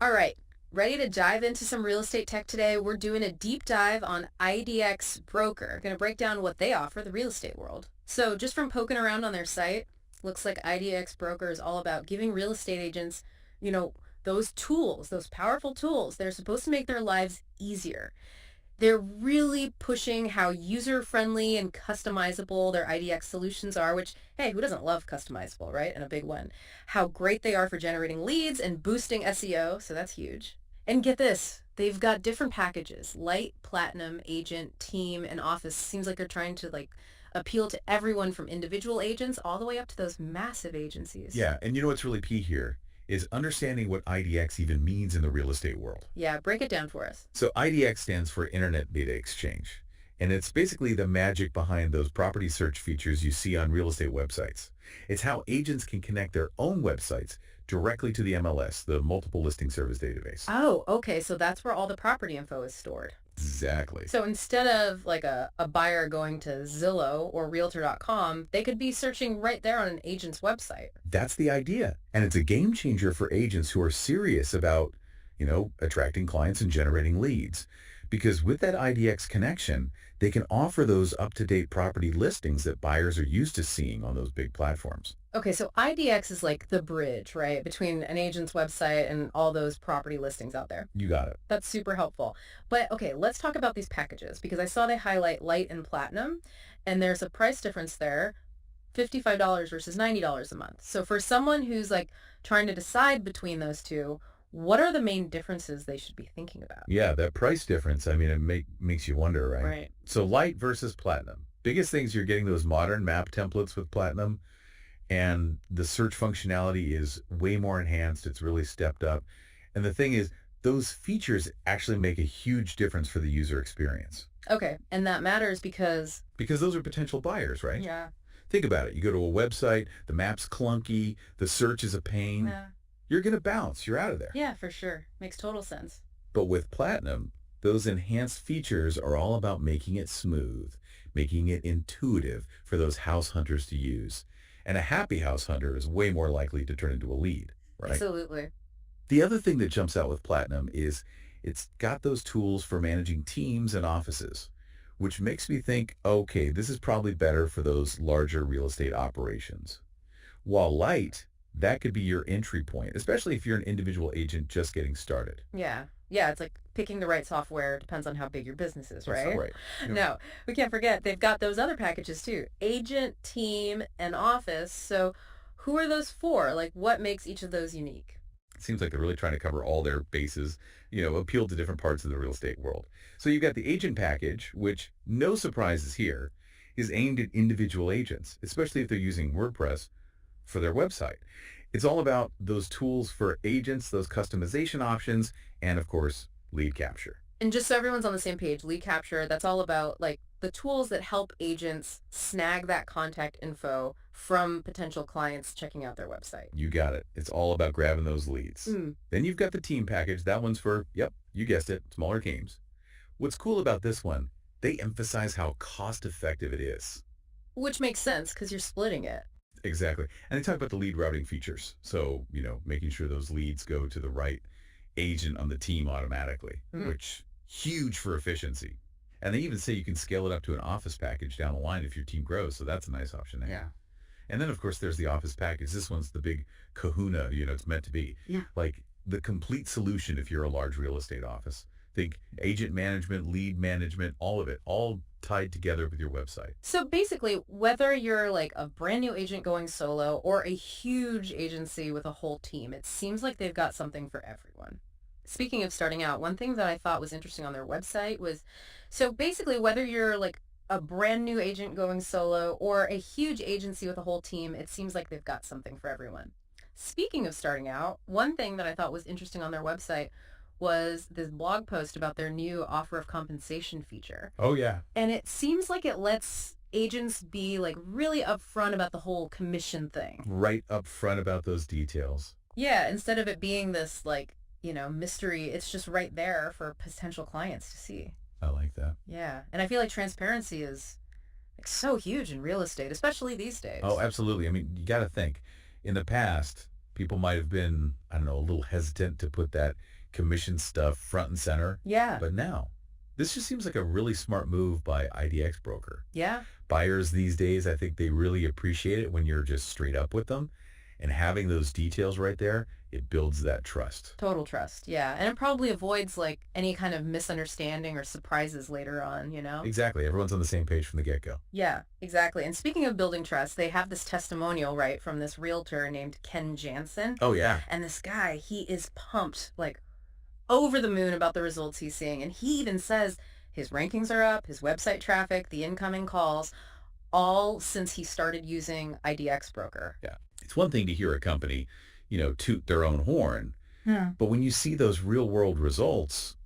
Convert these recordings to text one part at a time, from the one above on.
All right, ready to dive into some real estate tech today? We're doing a deep dive on idxbroker. Going to break down what they offer the real estate world. So just from poking around on their site, looks like idxbroker is all about giving real estate agents, you know, those tools, those powerful tools. They're supposed to make their lives easier. They're really pushing how user-friendly and customizable their IDX solutions are, which, hey, who doesn't love customizable, right? And a big one. How great they are for generating leads and boosting SEO, so that's huge. And get this, they've got different packages, light, platinum, agent, team, and office. Seems like they're trying to appeal to everyone from individual agents all the way up to those massive agencies. Yeah, and you know what's really key here is understanding what IDX even means in the real estate world. Yeah, break it down for us. So IDX stands for Internet Data Exchange, and it's basically the magic behind those property search features you see on real estate websites. It's how agents can connect their own websites directly to the MLS, the Multiple Listing Service Database. Oh, okay, so that's where all the property info is stored. Exactly. So instead of like a buyer going to Zillow or Realtor.com, they could be searching right there on an agent's website. That's the idea. And it's a game changer for agents who are serious about, attracting clients and generating leads. Because with that IDX connection, they can offer those up-to-date property listings that buyers are used to seeing on those big platforms. Okay, so IDX is like the bridge, right, between an agent's website and all those property listings out there. You got it. That's super helpful. But okay, let's talk about these packages because I saw they highlight light and platinum, and there's a price difference there, $55 versus $90 a month. So for someone who's trying to decide between those two, what are the main differences they should be thinking about? Yeah, that price difference, it makes you wonder, right? Right. So light versus platinum. Biggest things, you're getting those modern map templates with platinum, and the search functionality is way more enhanced. It's really stepped up. And the thing is, those features actually make a huge difference for the user experience. Okay, and that matters because Those are potential buyers, right? yeah. Think about it. You go to a website, the map's clunky, the search is a pain. Yeah. You're going to bounce. You're out of there. Yeah, for sure. Makes total sense. But with Platinum, those enhanced features are all about making it smooth, making it intuitive for those house hunters to use. And a happy house hunter is way more likely to turn into a lead, right? Absolutely. The other thing that jumps out with Platinum is it's got those tools for managing teams and offices, which makes me think, okay, this is probably better for those larger real estate operations. While Light, that could be your entry point, especially if you're an individual agent just getting started. Yeah. Yeah, it's like picking the right software depends on how big your business is, That's right? right. Yeah. No, we can't forget they've got those other packages too. Agent, team, and office. So who are those for? What makes each of those unique? It seems like they're really trying to cover all their bases, appeal to different parts of the real estate world. So you've got the agent package, which, no surprises here, is aimed at individual agents, especially if they're using WordPress for their website. It's all about those tools for agents, those customization options, and of course, lead capture. And just so everyone's on the same page, lead capture, that's all about the tools that help agents snag that contact info from potential clients checking out their website. You got it. It's all about grabbing those leads. Mm. Then you've got the team package. That one's for, yep, you guessed it, smaller teams. What's cool about this one, they emphasize how cost effective it is. Which makes sense because you're splitting it. Exactly. And they talk about the lead routing features. So, making sure those leads go to the right agent on the team automatically, which huge for efficiency. And they even say you can scale it up to an office package down the line if your team grows. So that's a nice option there. Yeah. And then, of course, there's the office package. This one's the big kahuna, it's meant to be. Yeah. Like the complete solution if you're a large real estate office. Think agent management, lead management, all of it, all tied together with your website. So basically, whether you're a brand new agent going solo or a huge agency with a whole team, it seems like they've got something for everyone. Speaking of starting out, one thing that I thought was interesting on their website was, so basically whether you're a brand new agent going solo or a huge agency with a whole team, it seems like they've got something for everyone. Speaking of starting out, one thing that I thought was interesting on their website was this blog post about their new offer of compensation feature. Oh, yeah. And it seems like it lets agents be really upfront about the whole commission thing. Right up front about those details. Yeah, instead of it being this mystery, it's just right there for potential clients to see. I like that. Yeah, and I feel like transparency is so huge in real estate, especially these days. Oh, absolutely. You got to think. In the past, People might have been, I don't know, a little hesitant to put that commission stuff front and center. Yeah. But now, this just seems like a really smart move by IDX Broker. Yeah. Buyers these days, I think they really appreciate it when you're just straight up with them. And having those details right there, it builds that trust. Total trust. Yeah. And it probably avoids like any kind of misunderstanding or surprises later on, you know? Exactly. Everyone's on the same page from the get-go. Yeah, exactly. And speaking of building trust, they have this testimonial, right, from this realtor named Ken Jansen. Oh, yeah. And this guy, he is pumped, like over the moon about the results he's seeing. And he even says his rankings are up, his website traffic, the incoming calls, all since he started using IDX Broker. Yeah. It's one thing to hear a company, toot their own horn. Yeah. But when you see those real world results,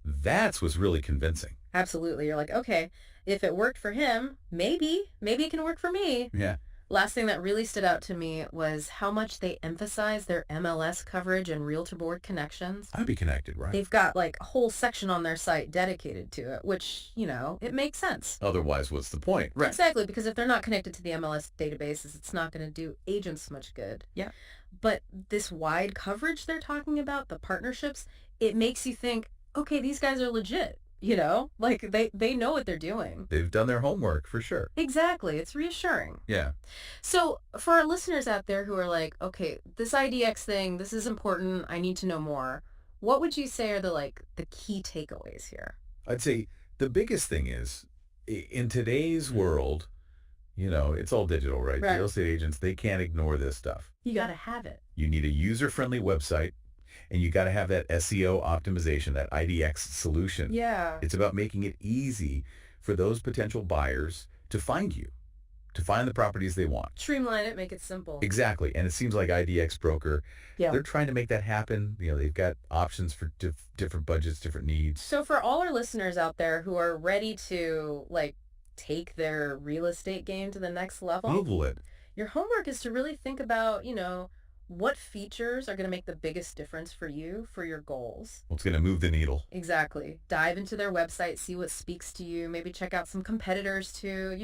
that's what's really convincing. Absolutely. You're like, okay, if it worked for him, maybe it can work for me. Yeah. Last thing that really stood out to me was how much they emphasize their MLS coverage and realtor board connections. I'd be connected, right? They've got like a whole section on their site dedicated to it, which, it makes sense. Otherwise, what's the point? Right. Exactly, because if they're not connected to the MLS databases, it's not going to do agents much good. Yeah. But this wide coverage they're talking about, the partnerships, it makes you think, okay, these guys are legit. Like they know what they're doing. They've done their homework for sure. Exactly. It's reassuring. Yeah. So for our listeners out there who are like, okay, this IDX thing, this is important. I need to know more. What would you say are the key takeaways here? I'd say the biggest thing is in today's world, it's all digital, right? Right. Real estate agents, they can't ignore this stuff. You got to have it. You need a user-friendly website. And you got to have that SEO optimization, that IDX solution. Yeah. It's about making it easy for those potential buyers to find you, to find the properties they want. Streamline it, make it simple. Exactly. And it seems like IDX Broker, they're trying to make that happen. They've got options for different budgets, different needs. So for all our listeners out there who are ready to take their real estate game to the next level, Level it. Your homework is to really think about, what features are going to make the biggest difference for you, for your goals. What's going to move the needle? Exactly. Dive into their website, see what speaks to you, maybe check out some competitors too,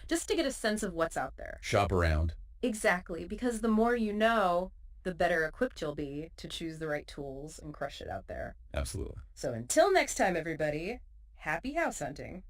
just to get a sense of what's out there. Shop around. Exactly. Because the more you know, the better equipped you'll be to choose the right tools and crush it out there. Absolutely. So until next time, everybody, happy house hunting.